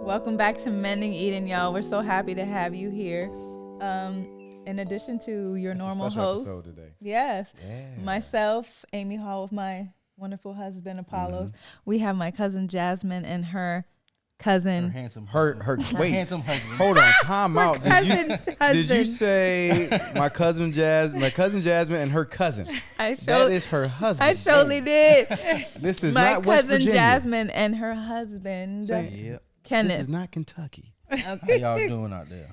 Welcome back to Mending Eden, y'all. We're so happy to have you here. In addition to your normal host, today. Yes, Yeah. myself, Amy Hall, with my wonderful husband Apollos. We have my cousin Jasmine and her cousin. Her handsome Wait, handsome husband. hold on, time out. Cousin Did you say my cousin Jasmine and her cousin? That is her husband. I surely did. This is My not West cousin Virginia. Jasmine and her husband Yep. Kenneth. This is not Kentucky. How y'all doing out there?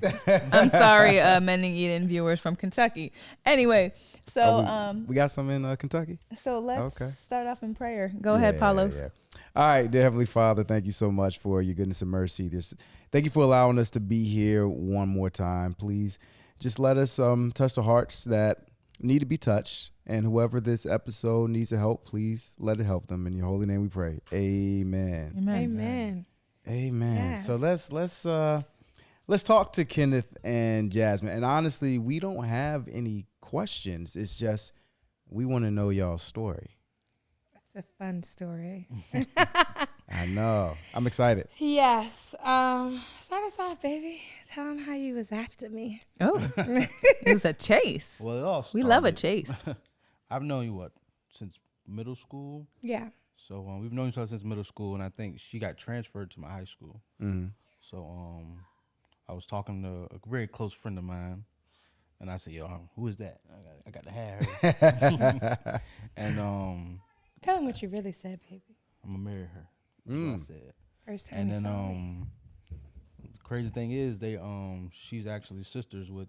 I'm sorry, Mending Eden viewers from Kentucky. Anyway, so we got some in Kentucky. so let's Okay. start off in prayer. Go ahead, Paulos. Yeah. All right, dear Heavenly Father, thank you so much for your goodness and mercy. Thank you for allowing us to be here one more time. Please just let us touch the hearts that need to be touched. And whoever this episode needs to help, please let it help them. In your holy name we pray. Amen. Amen. Amen. Yes. So let's talk to Kenneth and Jazmine. And honestly, we don't have any questions. It's just we want to know y'all's story. It's a fun story. I know. I'm excited. Yes. Start us off, baby. Tell them how you was after me. Oh, it was a chase. Well, it all We love a started- chase. I've known you since middle school. Yeah. So we've known each other since middle school, and I think she got transferred to my high school. Mm-hmm. So I was talking to a very close friend of mine, and I said, "Yo, who is that? I got to have her." And Tell them what you really said, baby. I'm gonna marry her. That's what I said. First time And you then saw me. the crazy thing is she's actually sisters with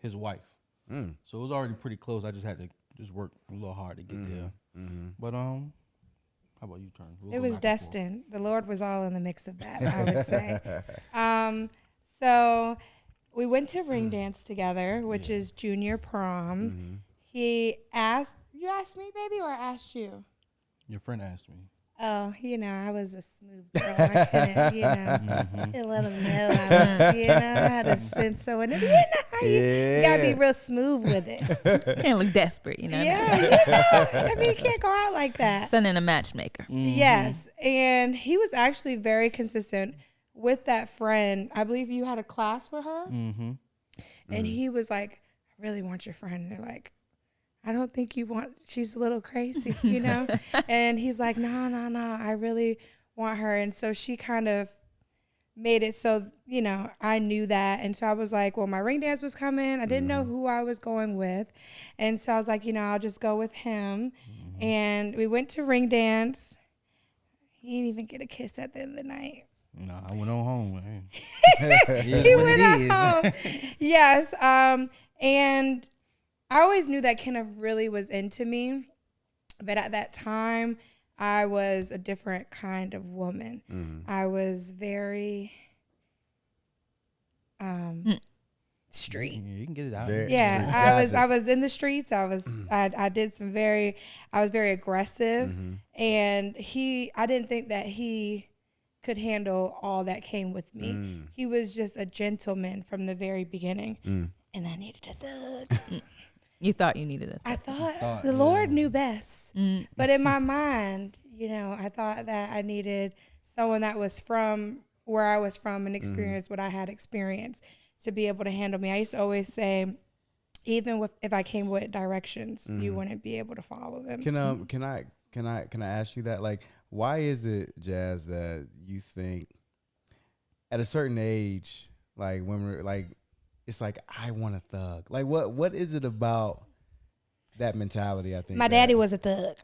his wife. Mm. So it was already pretty close. I just had to work a little hard to get there. Mm-hmm. But how about you, Turn? We'll It go was back and forth. destined. The Lord was all in the mix of that, I would say. So we went to ring dance together, which is junior prom. Mm-hmm. You asked me, baby, or I asked you? Your friend asked me. Oh, I was a smooth girl. I couldn't, didn't let them know I was, I had a sense of it. You know how you gotta be real smooth with it. Can't look desperate, you know. Yeah, I mean, you can't go out like that. Sending a matchmaker. Yes, and he was actually very consistent with that friend. I believe you had a class with her, Mm-hmm. and he was like, "I really want your friend." And they're like, "I don't think you want. She's a little crazy, And he's like, "No, I really want her." And so she kind of made it so I knew that, and so I was like, "Well, my ring dance was coming. I didn't know who I was going with, and so I was like, I'll just go with him." And we went to ring dance. He didn't even get a kiss at the end of the night. No, I went on home. Man. He went home. Yes. And I always knew that Kenneth really was into me, but at that time, I was a different kind of woman. I was very street. You can get it out. Yeah, I was in the streets. I was very aggressive, and I didn't think that he could handle all that came with me. He was just a gentleman from the very beginning, and I needed a thug. You thought you needed it. I thought the Lord knew best, but in my mind, I thought that I needed someone that was from where I was from and experienced what I had experienced to be able to handle me. I used to always say, even if I came with directions, you wouldn't be able to follow them. Can I ask you that? Like, why is it, Jazz, that you think at a certain age, like when we're like, it's like, I want a thug. Like, what is it about that mentality? I think My daddy was a thug.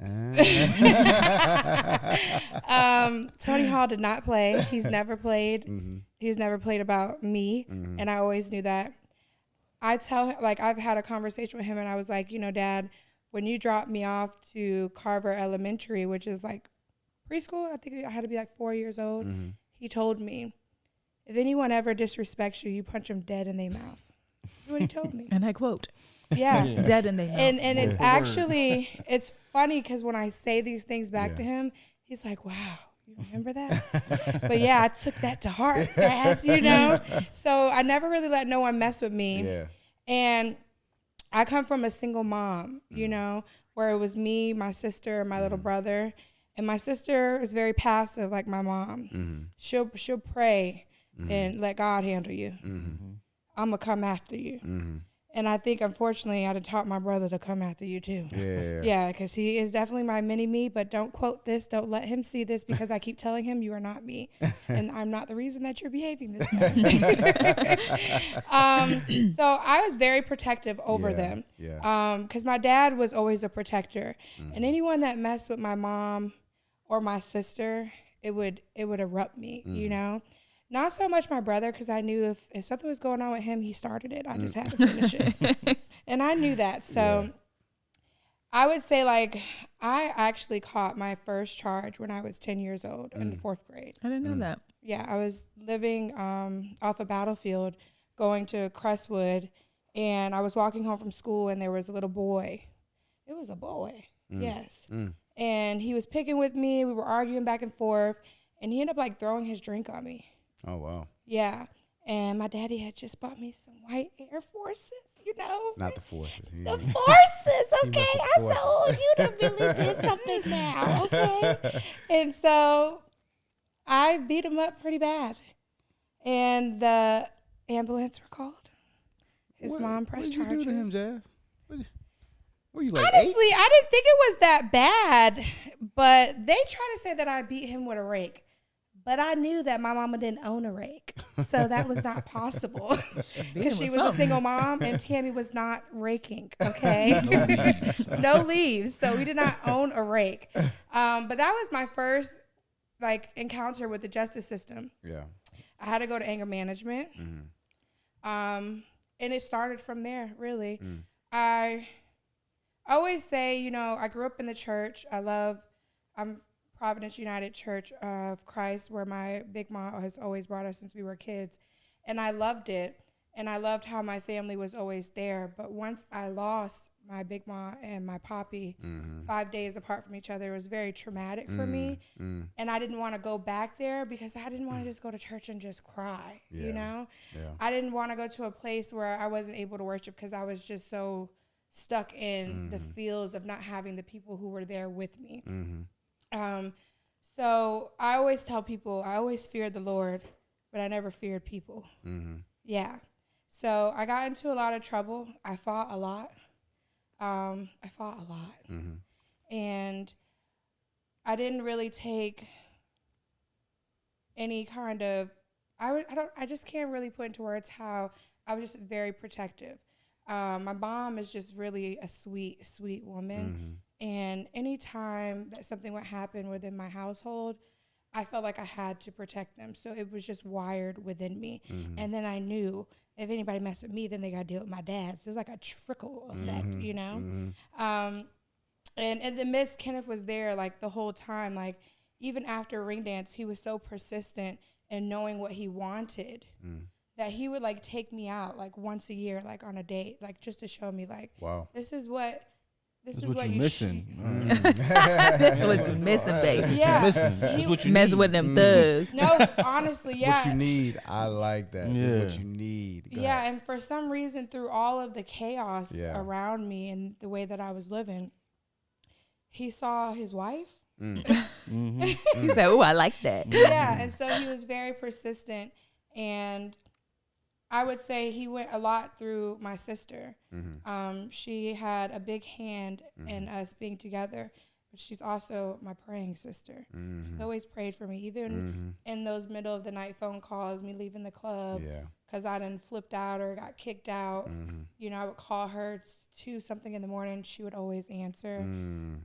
Tony Hall did not play. He's never played. He's never played about me, and I always knew that. I tell him, like, I've had a conversation with him, and I was like, Dad, when you dropped me off to Carver Elementary, which is like preschool, I think I had to be like 4 years old. He told me, if anyone ever disrespects you, you punch them dead in their mouth. That's what he told me. And I quote, Yeah. dead in their mouth. And it's actually, it's funny because when I say these things back to him, he's like, wow, you remember that? But yeah, I took that to heart, Dad, So I never really let no one mess with me. Yeah. And I come from a single mom, where it was me, my sister, and my little brother. And my sister is very passive, like my mom. She'll pray and let God handle you. I'm gonna come after you. And I think, unfortunately, I'd have taught my brother to come after you, too. Yeah, because he is definitely my mini-me, but don't quote this. Don't let him see this, because I keep telling him, you are not me. And I'm not the reason that you're behaving this way. So I was very protective over them. Because my dad was always a protector. And anyone that messed with my mom or my sister, it would erupt me, you know? Not so much my brother, because I knew if something was going on with him, he started it. I just had to finish it. And I knew that. So I would say, like, I actually caught my first charge when I was 10 years old in the 4th grade. I didn't know that. Yeah, I was living off a battlefield, going to Crestwood, and I was walking home from school, and there was a little boy. It was a boy, yes. And he was picking with me. We were arguing back and forth, and he ended up, like, throwing his drink on me. Oh, wow. Yeah. And my daddy had just bought me some white Air Forces, you know. Not the Forces. The Forces, okay. I said, oh, you done really did something now, okay. And so I beat him up pretty bad. And the ambulance were called. His mom pressed charges. What did you do to him, Jazz? Were you like Honestly, 8? I didn't think it was that bad. But they try to say that I beat him with a rake. But I knew that my mama didn't own a rake, so that was not possible, because she was a single mom and Tammy was not raking, okay? No leaves, so we did not own a rake. But that was my first, like, encounter with the justice system. Yeah. I had to go to anger management, and it started from there, really. I always say, you know, I grew up in the church. I'm Providence United Church of Christ, where my big mom has always brought us since we were kids. And I loved it. And I loved how my family was always there. But once I lost my big mom and my poppy 5 days apart from each other, it was very traumatic for me. And I didn't want to go back there, because I didn't want to just go to church and just cry, you know? I didn't want to go to a place where I wasn't able to worship, because I was just so stuck in the feels of not having the people who were there with me. So I always tell people, I always feared the Lord, but I never feared people. Yeah. So I got into a lot of trouble. I fought a lot. And I didn't really take any kind of, I just can't really put into words how I was just very protective. My mom is just really a sweet, sweet woman. And anytime that something would happen within my household, I felt like I had to protect them. So it was just wired within me. And then I knew if anybody messed with me, then they got to deal with my dad. So it was like a trickle effect, you know? And in the midst, Kenneth was there, like, the whole time. Like, even after ring dance, he was so persistent in knowing what he wanted that he would, like, take me out, like, once a year, like, on a date, like, just to show me, like, this is what you're missing. That's what you're missing, baby. Yeah. That's what you Messing need. with them thugs. No, honestly, yeah. What you need, I like that. Yeah. Is what you need. Go ahead. And for some reason, through all of the chaos around me and the way that I was living, he saw his wife. He said, oh, I like that. Yeah, and so he was very persistent, and I would say he went a lot through my sister. She had a big hand in us being together, but she's also my praying sister. She always prayed for me, even in those middle of the night phone calls, me leaving the club because I done flipped out or got kicked out. You know, I would call her 2 something in the morning. She would always answer,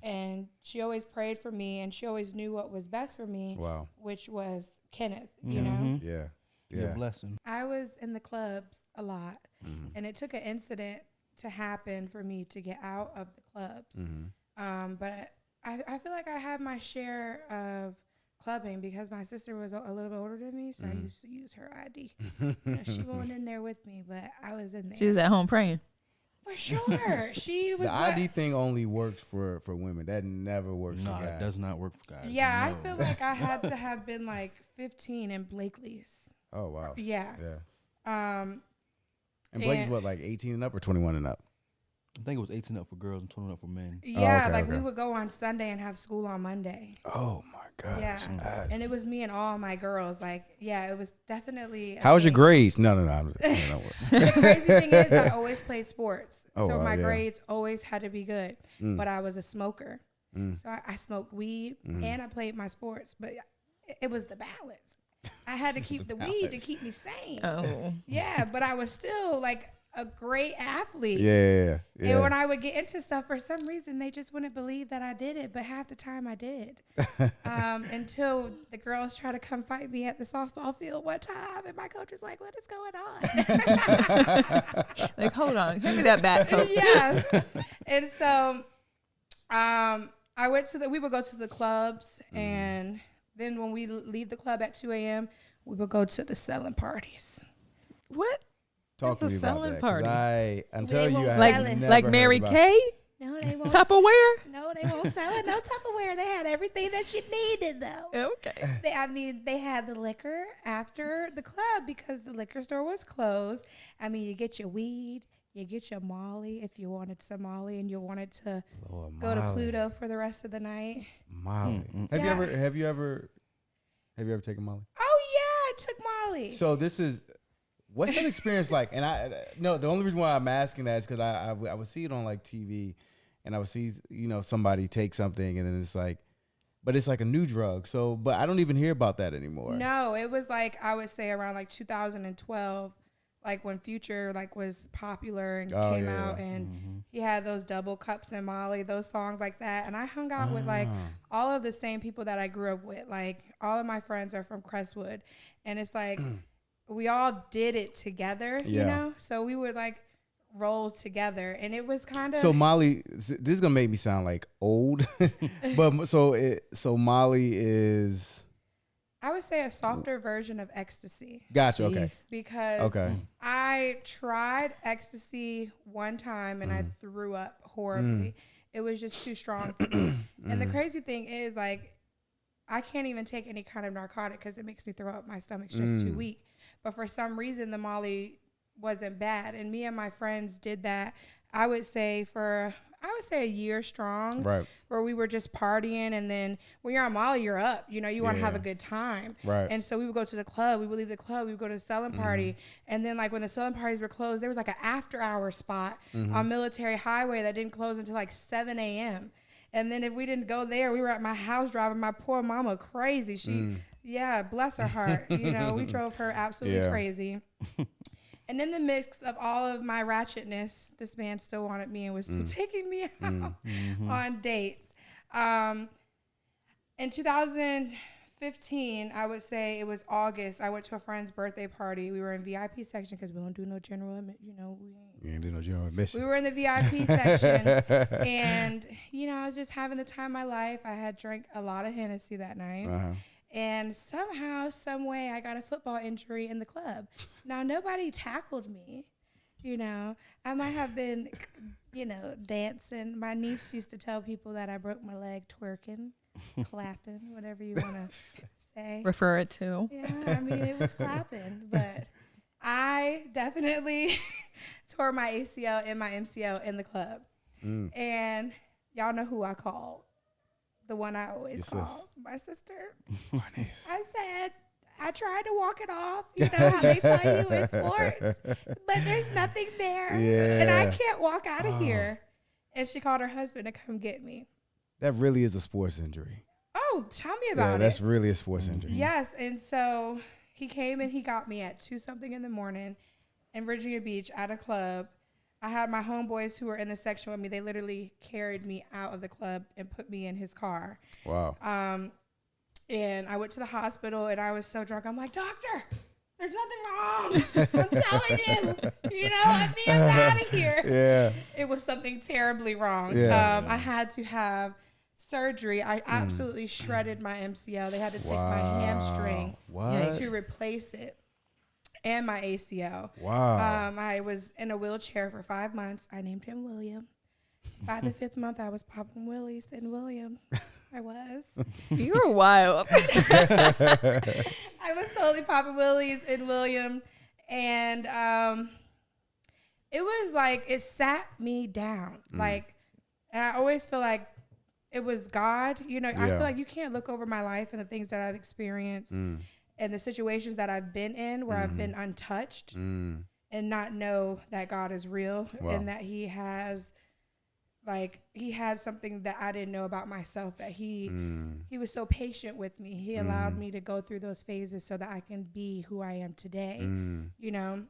and she always prayed for me, and she always knew what was best for me, which was Kenneth. You know, Yeah, blessing. I was in the clubs a lot, and it took an incident to happen for me to get out of the clubs. But I feel like I had my share of clubbing because my sister was a little bit older than me, so I used to use her ID. She wasn't in there with me, but I was in there. She was at home praying. For sure. She was. The ID thing only works for women. That never works for guys. No, it does not work for guys. Yeah, I feel like I had to have been like 15 in Blakely's. Oh, wow. Yeah. And Blake's what, like 18 and up or 21 and up? I think it was 18 up for girls and 21 up for men. Yeah, okay, like okay. we would go on Sunday and have school on Monday. Oh my gosh. Yeah, and it was me and all my girls. Like, yeah, it was definitely. How was your thing. grades? No. No. The crazy thing is, I always played sports, Oh, so wow, my yeah. grades always had to be good. But I was a smoker, Mm. so I smoked weed and I played my sports. But it was the balance. I had to keep the weed to keep me sane. Oh. Yeah, but I was still like a great athlete. Yeah. And when I would get into stuff, for some reason, they just wouldn't believe that I did it. But half the time I did. Until the girls try to come fight me at the softball field one time. And my coach was like, what is going on? Like, hold on. Hand me that bat, coach. Yes. And so we would go to the clubs. And then when we leave the club at 2 a.m., we would go to the selling parties. What? Talk to It's me a about selling that. 'Cause party. Until They you won't have sell it. never Like heard Mary about- Kay? No, they won't. Tupperware? No, they won't sell it. No Tupperware. They had everything that you needed, though. Okay. They had the liquor after the club because the liquor store was closed. I mean, you get your weed, you get your Molly if you wanted some Molly and you wanted to Lord, go to Molly. Pluto for the rest of the night. Molly. Yeah. Have you ever taken Molly? Oh yeah, I took Molly. So what's that experience like? And the only reason why I'm asking that is because I would see it on like TV, and I would see somebody take something, and then it's like, but it's like a new drug. So, but I don't even hear about that anymore. No, it was like I would say around like 2012, like when Future like was popular and came out, and he had those double cups and Molly, those songs like that. And I hung out with like all of the same people that I grew up with. Like all of my friends are from Crestwood, and it's like we all did it together, you know. So we would like roll together, and it was kind of. So Molly, this is gonna make me sound like old, but so Molly is. I would say a softer version of ecstasy. Gotcha. Okay. Because Okay. I tried ecstasy one time and I threw up horribly. It was just too strong for me. And the crazy thing is, like, I can't even take any kind of narcotic because it makes me throw up. My stomach's just too weak. But for some reason, the Molly wasn't bad. And me and my friends did that, I would say a year strong, Right. where we were just partying. And then when you're on Molly, you're up, you want to have a good time. Right. And so we would go to the club, we would leave the club, we would go to the selling party. And then like when the selling parties were closed, there was like an after hour spot on Military Highway that didn't close until like 7 a.m. And then if we didn't go there, we were at my house driving my poor mama crazy. She, bless her heart. We drove her absolutely crazy. And in the mix of all of my ratchetness, this man still wanted me and was still taking me out on dates. In 2015, I would say it was August, I went to a friend's birthday party. We were in VIP section because we don't do no general, We ain't do no general admission. we were in the VIP section. And, I was just having the time of my life. I had drank a lot of Hennessy that night. And somehow, some way, I got a football injury in the club. Now, nobody tackled me. I might have been, dancing. My niece used to tell people that I broke my leg twerking, clapping, whatever you want to say. Refer it to. Yeah, I mean, it was clapping. But I definitely tore my ACL and my MCL in the club. And y'all know who I called. The one I always call, my sister. I said, I tried to walk it off. You know how they tell you in sports, but there's nothing there. And I can't walk out of here. And she called her husband to come get me. That really is a sports injury. Oh, tell me about it. That's really a sports injury. Yes. And so he came and he got me at 2-something in the morning in Virginia Beach at a club. I had my homeboys who were in the section with me. They literally carried me out of the club and put me in his car. Wow. And I went to the hospital and I was so drunk. I'm like, doctor, there's nothing wrong. I'm telling you, let me out of here. Yeah. It was something terribly wrong. Yeah. I had to have surgery. I absolutely shredded my MCL. They had to take my hamstring to replace it. And my ACL. Wow. I was in a wheelchair for 5 months. I named him William. By the 5th month, I was popping willies in William. I was. You were wild. I was totally popping willies in William. And it was like it sat me down. Like, and I always feel like it was God. You know, I feel like you can't look over my life and the things that I've experienced and the situations that I've been in where I've been untouched and not know that God is real and that he has, like, he had something that I didn't know about myself, that he was so patient with me. He allowed me to go through those phases so that I can be who I am today. You know,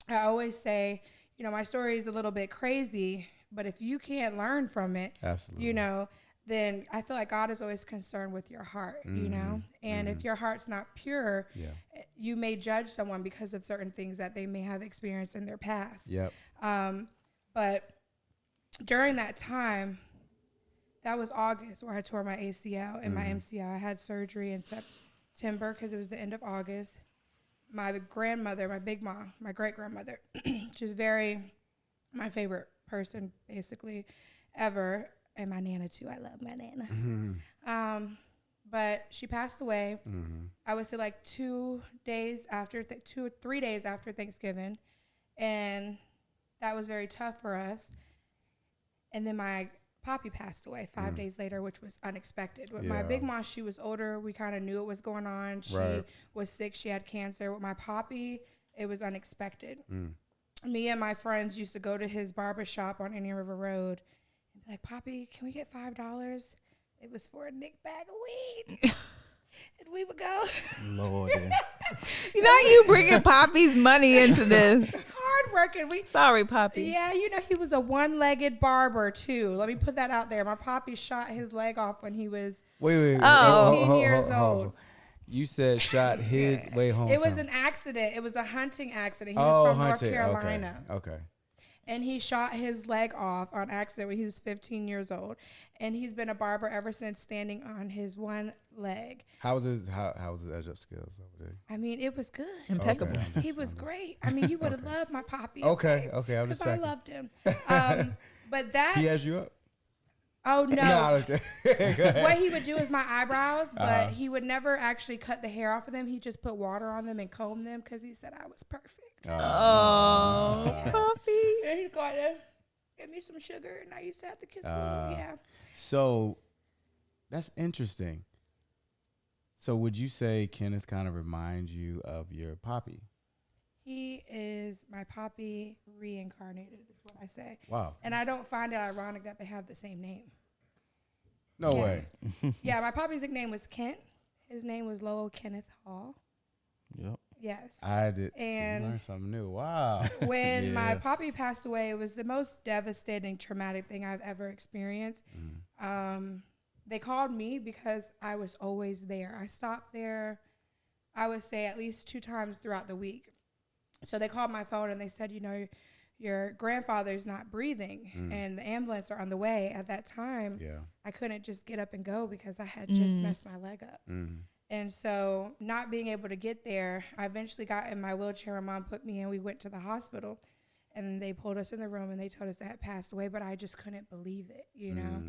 I always say, you know, my story is a little bit crazy, but if you can't learn from it, you know, then I feel like God is always concerned with your heart, you know? And if your heart's not pure, you may judge someone because of certain things that they may have experienced in their past. But during that time, that was August where I tore my ACL and my MCL. I had surgery in September because it was the end of August. My grandmother, my big mom, my great-grandmother, she was my favorite person, basically, ever. And my Nana, too. I love my Nana. But she passed away, I would say like 2 days after, 2 or 3 days after Thanksgiving. And that was very tough for us. And then my poppy passed away 5 days later, which was unexpected. With my big mom, she was older. We kind of knew what was going on. She was sick. She had cancer. With my poppy, it was unexpected. Me and my friends used to go to his barber shop on Indian River Road and be like, Poppy, can we get $5? It was for a nick bag of weed. And we would go. Lord. You know, you bringing Poppy's money into this. Hard working. Sorry, Poppy. Yeah, you know, he was a one-legged barber, too. Let me put that out there. My Poppy shot his leg off when he was 18 years old. You said shot his way home. It was an accident. It was a hunting accident. He was from North Carolina. Okay. And he shot his leg off on accident when he was 15 years old. And he's been a barber ever since, standing on his one leg. How was his edge-up skills over there? I mean, it was good. Impeccable. Okay, He was great. I mean, you would have loved my Poppy. Okay. I'm just checking. I loved him. But that... He edged you up? Oh, no. No, What he would do is my eyebrows, but he would never actually cut the hair off of them. He just put water on them and comb them because he said I was perfect. Poppy. And he'd go out there, give me some sugar, and I used to have to kiss him. Yeah. So that's interesting. So would you say Kenneth kind of reminds you of your Poppy? He is my Poppy reincarnated, is what I say. Wow. And I don't find it ironic that they have the same name. No Kent. way. Yeah, my Poppy's nickname was Kent. His name was Lowell Kenneth Hall. Yep. Yes. I did. And learn something new. Wow. When my Poppy passed away, it was the most devastating, traumatic thing I've ever experienced. They called me because I was always there. I stopped there, I would say, at least 2 times throughout the week. So they called my phone and they said, you know, your grandfather's not breathing and the ambulance are on the way. At that time, I couldn't just get up and go because I had just messed my leg up. And so not being able to get there, I eventually got in my wheelchair. My mom put me in. We went to the hospital and they pulled us in the room and they told us that I had passed away, but I just couldn't believe it, you know.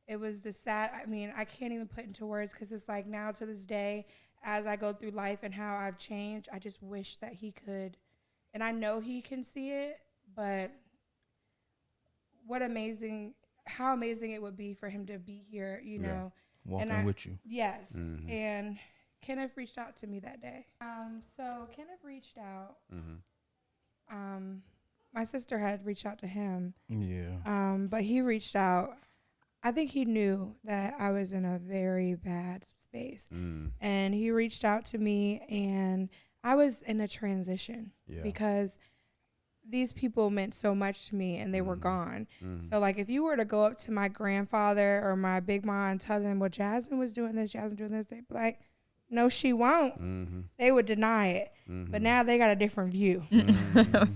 It was the sad, I mean, I can't even put into words because it's like now to this day, as I go through life and how I've changed, I just wish that he could. And I know he can see it, but how amazing it would be for him to be here, you know. Walking with you. Yes. And Kenneth reached out to me that day. So Kenneth reached out. My sister had reached out to him. Yeah. But he reached out. I think he knew that I was in a very bad space. And he reached out to me, and I was in a transition because these people meant so much to me and they were gone. So like if you were to go up to my grandfather or my big mom and tell them, well, Jasmine was doing this, Jasmine doing this, they'd be like, no, she won't. They would deny it. But now they got a different view.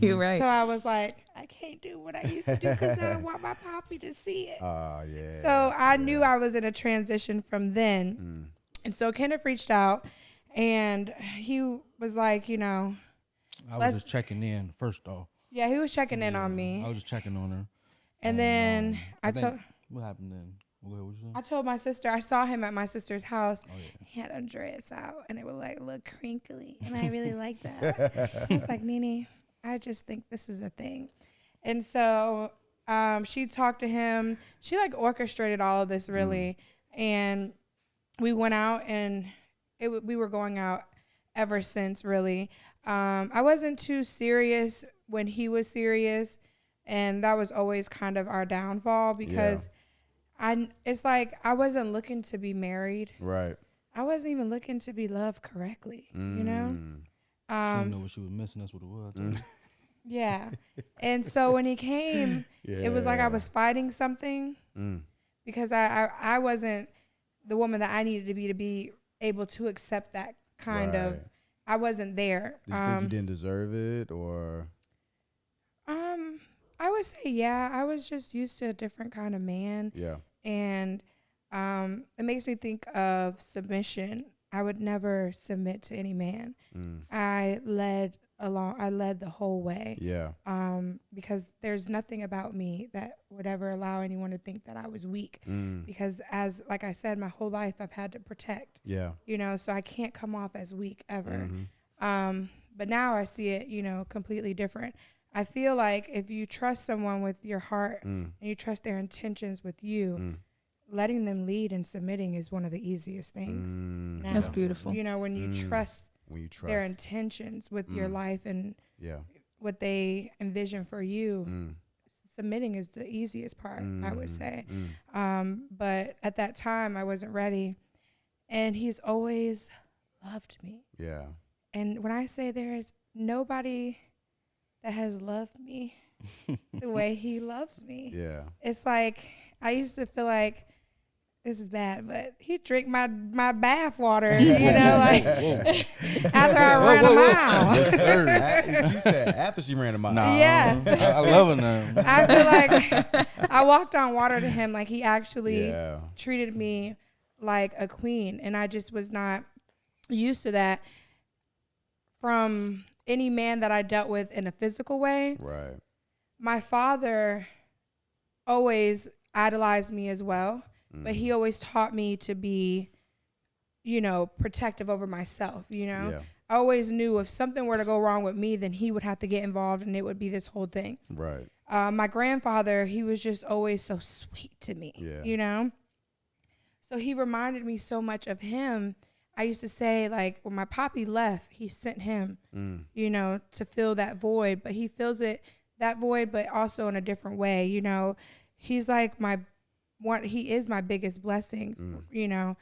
You're right. So I was like, I can't do what I used to do because I don't want my Poppy to see it. So I knew I was in a transition from then. And so Kenneth reached out and he was like, you know. I was just checking in first off. Yeah, he was checking in on me. I was just checking on her. And then what happened then? I told my sister, I saw him at my sister's house. He had dreads out and it would like look crinkly. And I really liked that. So I was like, Nene, I just think this is the thing. And so she talked to him. She like orchestrated all of this really. And we went out and we were going out ever since really. I wasn't too serious when he was serious. And that was always kind of our downfall because it's like I wasn't looking to be married. Right. I wasn't even looking to be loved correctly, you know? She didn't know what she was missing. That's what it was. Yeah. And so when he came, it was like I was fighting something because I wasn't the woman that I needed to be able to accept that kind of. I wasn't there. Did you think you didn't deserve it, or? I would say, yeah. I was just used to a different kind of man. Yeah. And it makes me think of submission. I would never submit to any man. I led the whole way. Yeah. Because there's nothing about me that would ever allow anyone to think that I was weak. Because like I said, my whole life I've had to protect. Yeah. You know, so I can't come off as weak ever. But now I see it, you know, completely different. I feel like if you trust someone with your heart and you trust their intentions with you, letting them lead and submitting is one of the easiest things. Now, that's beautiful. You know, when you trust their trust intentions with your life and yeah, what they envision for you, submitting is the easiest part, I would say. But at that time, I wasn't ready. And he's always loved me. Yeah. And when I say there is nobody that has loved me the way he loves me, Yeah. it's like I used to feel like, this is bad, but he drank my bath water, you know, like after I ran a mile. She said after she ran a mile. Nah, Yes. I love it now. I feel like I walked on water to him, like he actually treated me like a queen, and I just was not used to that from any man that I dealt with in a physical way. Right. My father always idolized me as well. But he always taught me to be, you know, protective over myself, you know. Yeah. I always knew if something were to go wrong with me, then he would have to get involved and it would be this whole thing. Right. My grandfather, he was just always so sweet to me, you know. So he reminded me so much of him. I used to say, like, when my poppy left, he sent him, you know, to fill that void. But he fills that void, but also in a different way, you know. He's like he is my biggest blessing, you know,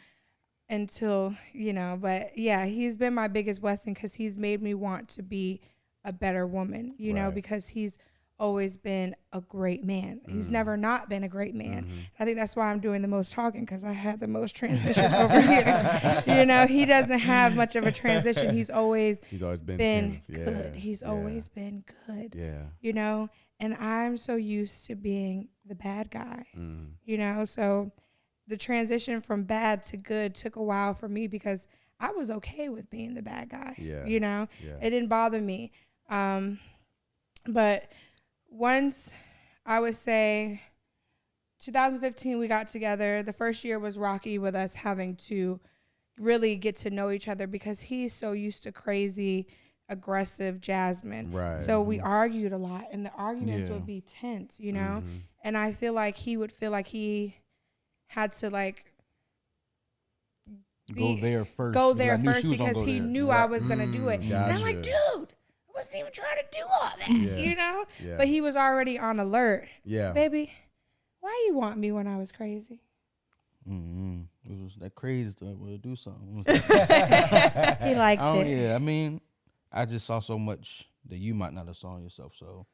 until, you know, but yeah, he's been my biggest blessing because he's made me want to be a better woman, you know, because he's always been a great man. He's never not been a great man. I think that's why I'm doing the most talking, because I had the most transitions over here. You know, he doesn't have much of a transition. He's always been good. He's always been good. Yeah. You know, and I'm so used to being the bad guy, you know, so the transition from bad to good took a while for me because I was okay with being the bad guy, you know, it didn't bother me. But once, I would say 2015, we got together. The first year was rocky with us having to really get to know each other because he's so used to crazy, aggressive Jasmine. Right. So we argued a lot, and the arguments would be tense, you know? And I feel like he would feel like he had to, like, go there first because he knew I was going to do it. Gotcha. And I'm like, dude, I wasn't even trying to do all that, you know? But he was already on alert. Yeah. Baby, why you want me when I was crazy? It was that crazy stuff. We'll do something. He liked it. Yeah, I mean, I just saw so much that you might not have saw in yourself. So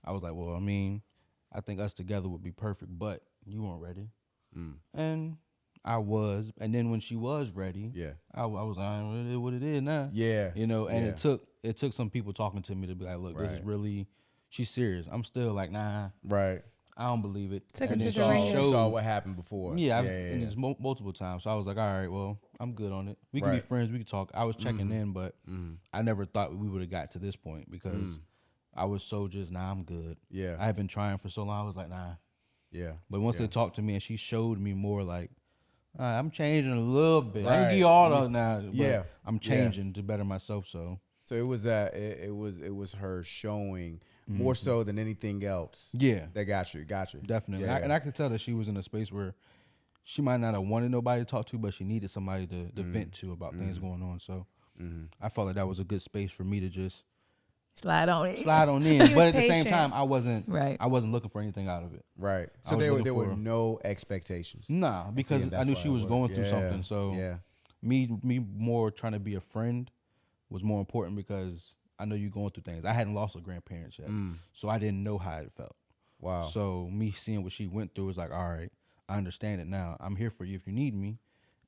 I was like, well, I mean, I think us together would be perfect, but you weren't ready. And I was. And then when she was ready, I was like, what it is now. Yeah. You know, and it took some people talking to me to be like, look, this is really, she's serious. I'm still like, nah. Right. I don't believe it. Took and her then to saw what happened before. Yeah, and it's multiple times. So I was like, all right, well, I'm good on it. We can be friends. We can talk. I was checking in, but I never thought we would have got to this point because I was so just, I'm good. Yeah. I had been trying for so long. I was like, nah. Yeah. But once they talked to me and she showed me more like, I'm changing a little bit. I can give you all those now. But I'm changing to better myself. So So it was that it was her showing more so than anything else. Yeah, that got you. definitely. Yeah. And I could tell that she was in a space where she might not have wanted nobody to talk to, but she needed somebody to vent to about things going on. So I felt like that was a good space for me to just slide on in. But at the same time, I wasn't looking for anything out of it. Right. So there were no expectations. Nah, because I knew she was going through something. So me more trying to be a friend was more important because I know you going through things. I hadn't lost a grandparents yet, so I didn't know how it felt. Wow. So me seeing what she went through was like, all right, I understand it now. I'm here for you if you need me.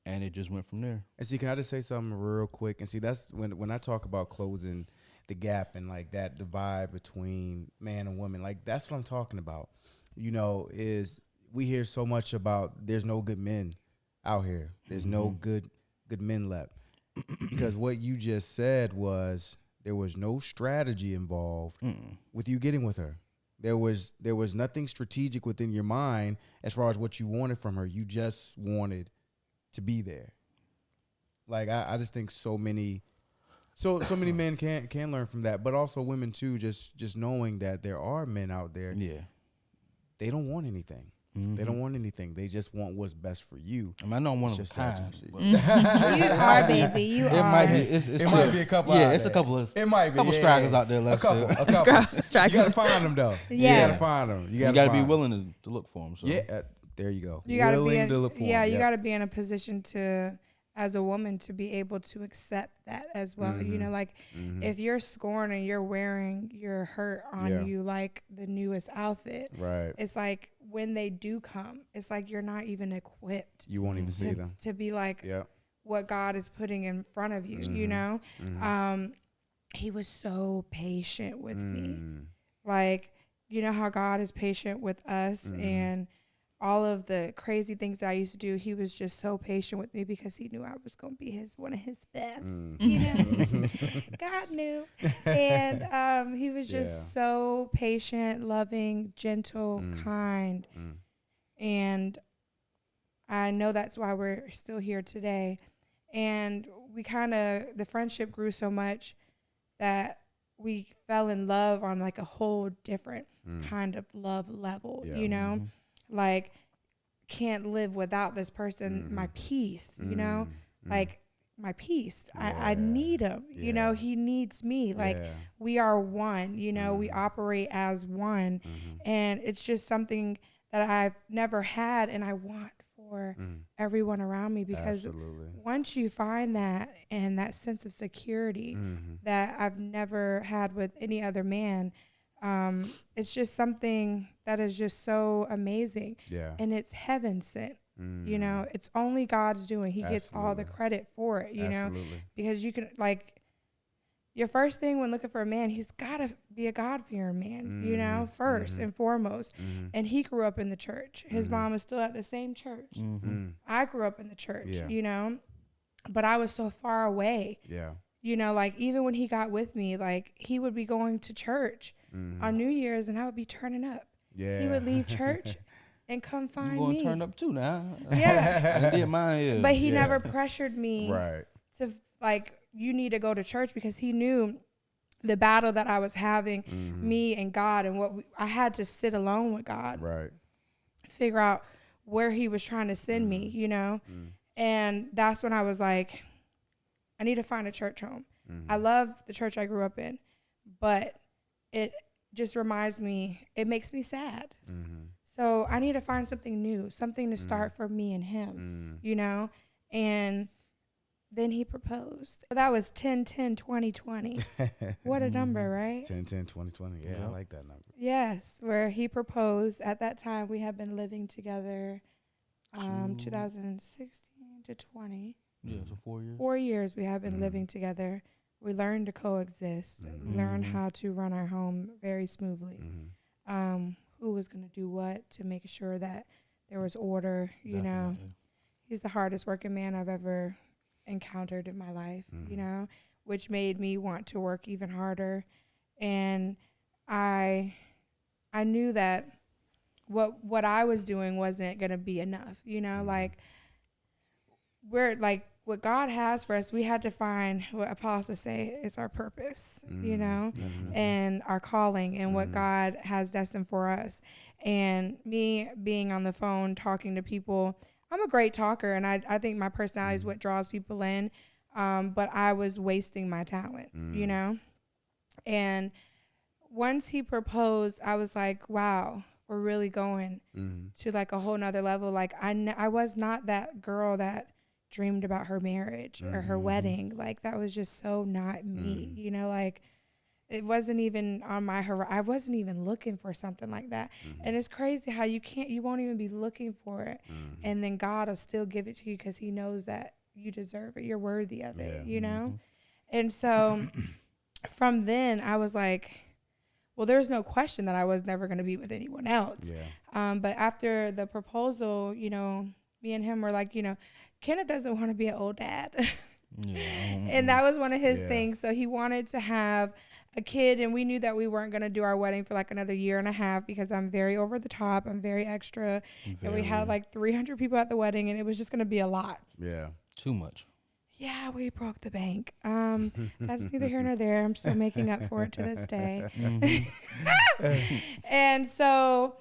And it just went from there. And see, can I just say something real quick? And see, that's when I talk about closing the gap and like that divide between man and woman, like that's what I'm talking about. You know, is we hear so much about there's no good men out here. There's no good men left. Because what you just said was there was no strategy involved with you getting with her. There was nothing strategic within your mind as far as what you wanted from her. You just wanted to be there. Like I just think so many men can learn from that, but also women too. Just knowing that there are men out there. Yeah, they don't want anything. They don't want anything. They just want what's best for you. I mean, I know one of a kind. You are, baby. You are. It might be a couple. Yeah, it's a couple of. It might be couple stragglers out there left. A couple. You gotta find them though. Yeah, you gotta find them. You gotta be willing to look for them. So. Yeah, there you go. You gotta be to look for them. Yeah, you gotta be in a position to, as a woman, to be able to accept that as well. You know, like if you're scorned and you're wearing your hurt on you like the newest outfit, right? It's like when they do come, it's like you're not even equipped. You won't even see them to be like what God is putting in front of you. You know, he was so patient with me, like you know how God is patient with us and. All of the crazy things that I used to do, he was just so patient with me because he knew I was going to be one of his best. You know, God knew, and he was just so patient, loving, gentle, kind, and I know that's why we're still here today. And we the friendship grew so much that we fell in love on like a whole different kind of love level. You know. Like, can't live without this person, my peace, you know? Like, my peace. I need him. You know, he needs me. Like, we are one, you know? We operate as one. And it's just something that I've never had and I want for everyone around me because once you find that and that sense of security that I've never had with any other man, it's just something that is just so amazing. Yeah. And it's heaven sent. You know, it's only God's doing. He gets all the credit for it, you know, because you can like your first thing when looking for a man, he's got to be a God-fearing man, you know, first and foremost. And he grew up in the church. His mom is still at the same church. I grew up in the church, you know, but I was so far away. Yeah. You know, like even when he got with me, like he would be going to church on New Year's and I would be turning up. Yeah. He would leave church and come find me. You turn up too now. Yeah. I did mine. But he never pressured me to like, you need to go to church because he knew the battle that I was having, me and God, and I had to sit alone with God. Right. Figure out where he was trying to send me, you know? And that's when I was like, I need to find a church home. I love the church I grew up in, but it just reminds me, it makes me sad. So I need to find something new, something to start for me and him, you know? And then he proposed. That was 10/10/2020. What a number, right? 10/10/2020. Yeah, I like that number. Yes, where he proposed. At that time, we had been living together 2016 to 20. Yeah, so 4 years. 4 years we have been living together. We learned to coexist. We learned how to run our home very smoothly. Who was going to do what to make sure that there was order, you know. He's the hardest working man I've ever encountered in my life, you know, which made me want to work even harder. And I knew that what I was doing wasn't going to be enough, you know, like we're like what God has for us, we had to find what apostles say is our purpose, you know, and our calling and what God has destined for us. And me being on the phone talking to people, I'm a great talker, and I think my personality is what draws people in, but I was wasting my talent, you know. And once he proposed, I was like, wow, we're really going to like a whole nother level. Like I was not that girl that dreamed about her marriage or her wedding. Like that was just so not me, you know, like it wasn't even on my horizon. I wasn't even looking for something like that. And it's crazy how you won't even be looking for it. And then God will still give it to you because he knows that you deserve it. You're worthy of it, you know? And so from then I was like, well, there's no question that I was never going to be with anyone else. But after the proposal, you know, me and him were like, you know, Kenneth doesn't want to be an old dad. And that was one of his things. So he wanted to have a kid, and we knew that we weren't going to do our wedding for like another year and a half because I'm very over the top. I'm very extra. And we had like 300 people at the wedding, and it was just going to be a lot. Too much. Yeah, we broke the bank. That's neither here nor there. I'm still making up for it to this day. And so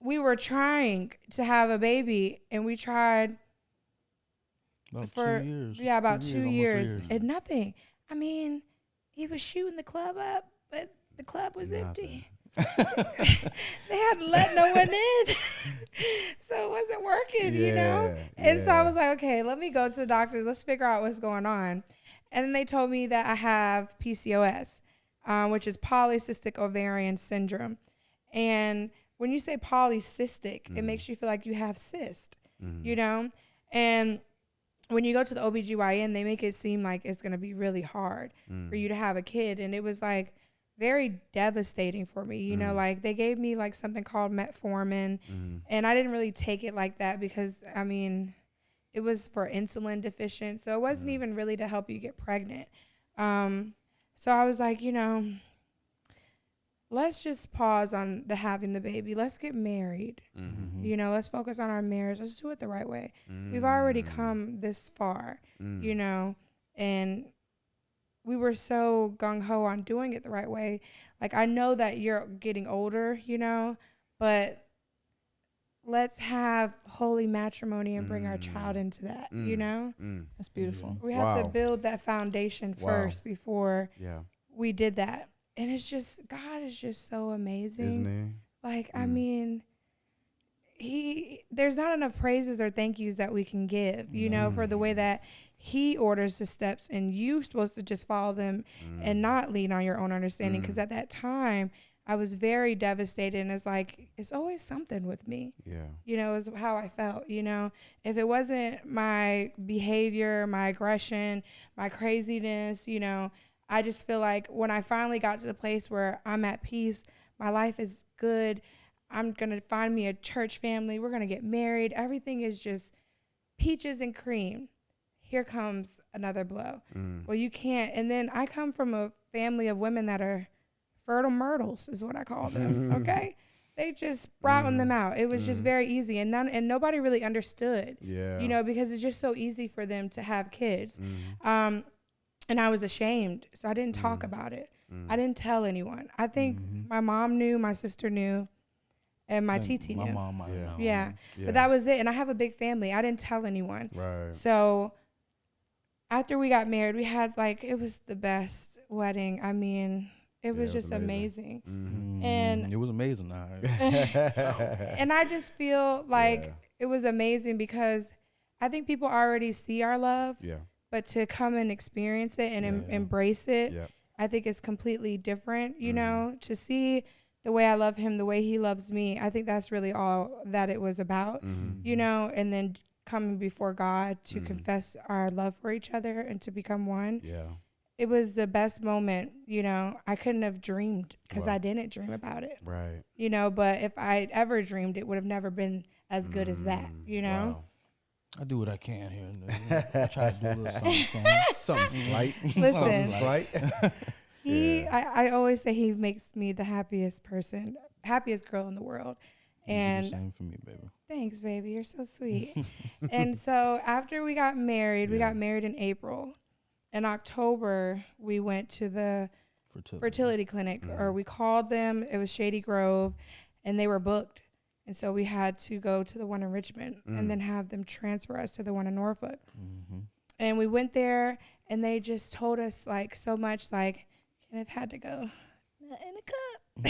we were trying to have a baby, and we tried About for 2 years. yeah, about 2 almost 3 years, and nothing. I mean, he was shooting the club up, but the club was empty. They hadn't let no one in, so it wasn't working, you know. And so I was like, okay, let me go to the doctors. Let's figure out what's going on. And then they told me that I have PCOS, which is polycystic ovarian syndrome. And when you say polycystic, it makes you feel like you have cyst, you know. And when you go to the OBGYN, they make it seem like it's going to be really hard for you to have a kid. And it was like very devastating for me. You know, like they gave me like something called metformin, and I didn't really take it like that because, I mean, it was for insulin deficient. So it wasn't even really to help you get pregnant. So I was like, you know, let's just pause on the having the baby. Let's get married. You know, let's focus on our marriage. Let's do it the right way. We've already come this far, you know, and we were so gung-ho on doing it the right way. Like, I know that you're getting older, you know, but let's have holy matrimony and bring our child into that, you know? That's beautiful. We have to build that foundation first before we did that. And it's just, God is just so amazing. Isn't he? Like, I mean, there's not enough praises or thank yous that we can give, you know, for the way that he orders the steps, and you're supposed to just follow them and not lean on your own understanding. Because at that time, I was very devastated, and it's like, it's always something with me. You know, is how I felt, you know. If it wasn't my behavior, my aggression, my craziness, you know, I just feel like when I finally got to the place where I'm at peace, my life is good, I'm going to find me a church family, we're going to get married, everything is just peaches and cream. Here comes another blow. Well, you can't. And then I come from a family of women that are fertile myrtles, is what I call them, okay? They just sprouting them out. It was just very easy, and nobody really understood, you know, because it's just so easy for them to have kids. And I was ashamed, so I didn't talk about it. I didn't tell anyone. I think my mom knew, my sister knew, and my TT knew. My mom might know. Yeah, but that was it. And I have a big family. I didn't tell anyone. So after we got married, we had like, it was the best wedding. I mean, it was just amazing. And it was amazing. and I just feel like it was amazing because I think people already see our love. But to come and experience it and embrace it, I think it's completely different, you know, to see the way I love him, the way he loves me. I think that's really all that it was about, you know, and then coming before God to confess our love for each other and to become one. It was the best moment, you know. I couldn't have dreamed because I didn't dream about it. You know, but if I'd ever dreamed, it would have never been as good as that, you know. I do what I can here and there. I try to do a little something slight. Listen, Slight. I always say he makes me the happiest girl in the world. And same for me, baby. thanks, baby. You're so sweet. And so after we got married, we got married in April. In October, we went to the fertility clinic, or we called them. It was Shady Grove, and they were booked. And so we had to go to the one in Richmond and then have them transfer us to the one in Norfolk. And we went there, and they just told us, like, so much, like, Kenneth had to go in a cup. I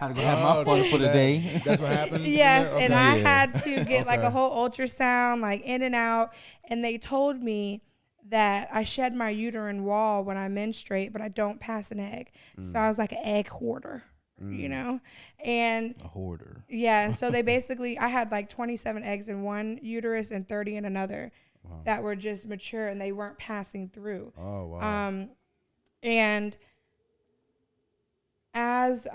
had to go have my fun for the day. That's what happened? Yes, Okay. and I had to get like a whole ultrasound, like in and out. And they told me that I shed my uterine wall when I menstruate, but I don't pass an egg. So I was like an egg hoarder, you know? And A hoarder. yeah, and so they basically, I had like 27 eggs in one uterus and 30 in another that were just mature, and they weren't passing through. Oh, wow. And as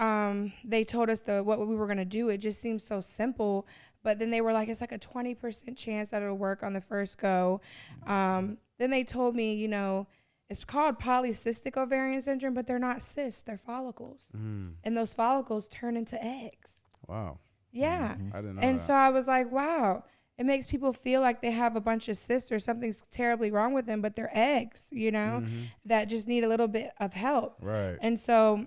they told us what we were going to do, it just seemed so simple. But then they were like, it's like a 20% chance that it'll work on the first go. Then they told me, you know, it's called polycystic ovarian syndrome, but they're not cysts, they're follicles. And those follicles turn into eggs. Wow. Yeah. I didn't know And that. so I was like, wow. It makes people feel like they have a bunch of cysts or something's terribly wrong with them, but they're eggs, you know, that just need a little bit of help. Right. And so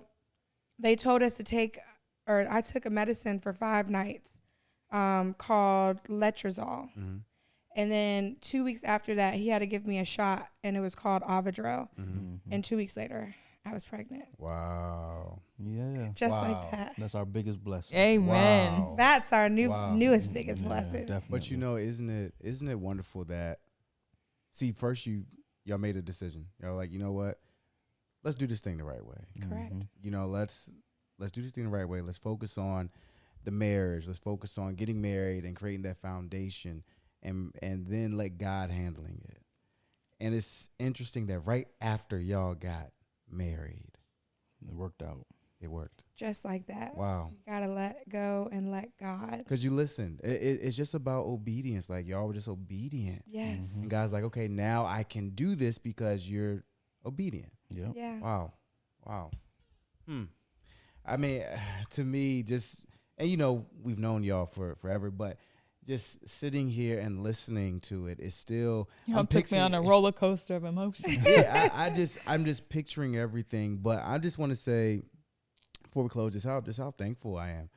they told us to take, or I took a medicine for 5 nights called letrozole. And then 2 weeks after that, he had to give me a shot, and it was called Avidrel. And 2 weeks later, I was pregnant. Wow. Yeah. Just like that. That's our biggest blessing. Amen. Wow. That's our Wow. newest biggest Yeah, blessing. definitely. But you know, isn't it wonderful that, see, first y'all made a decision. Y'all like, you know what? Let's do this thing the right way. Correct. You know, let's do this thing the right way. Let's focus on the marriage. Let's focus on getting married and creating that foundation, and then let God handling it. And it's interesting that right after y'all got married, It worked out. it worked. Just like that. Wow. You gotta let go and let God. Because you listened. It's just about obedience. Like, y'all were just obedient. Yes. And God's like, okay, now I can do this because you're obedient. Yep. Yeah. Wow. I mean, to me, just, and you know, we've known y'all for forever, but just sitting here and listening to it is still. Y'all took me on a roller coaster of emotions. Yeah, I'm just picturing everything. But I just want to say, before we close, just how thankful I am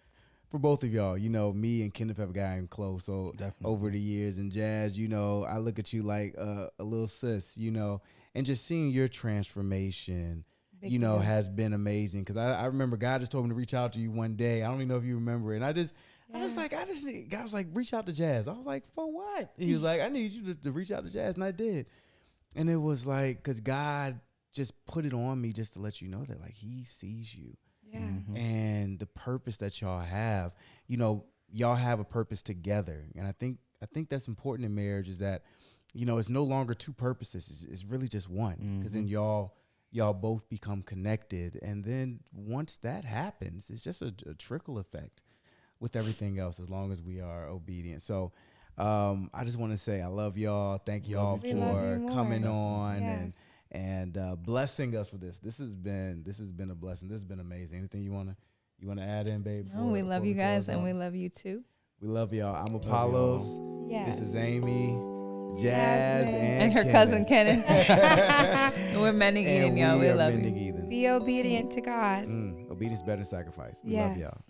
for both of y'all. You know, me and Kenneth have gotten close over the years, and Jazz, you know, I look at you like a little sis, you know, and just seeing your transformation. You know, has been amazing, because I remember God just told me to reach out to you one day. I don't even know if you remember it. And God was like, reach out to Jazz. I was like, for what? He was like, I need you to reach out to Jazz. And I did. And it was like, because God just put it on me just to let you know that, like, he sees you. Yeah. And the purpose that y'all have, you know, y'all have a purpose together. And I think that's important in marriage, is that, you know, it's no longer two purposes. It's really just one. Because then y'all both become connected. And then once that happens, it's just a trickle effect with everything else, as long as we are obedient. So I just want to say I love y'all. Thank y'all for coming on and blessing us with this. This has been a blessing. This has been amazing. Anything you wanna add in, babe? No, we love you guys, and we love you too. We love y'all. I'm Apollos. Yes. This is Amy, Jazz, And her cousin Kenneth. We're Mending Eden, y'all. We love you. Eden. Be obedient to God. Obedience better than sacrifice. We Yes. love y'all.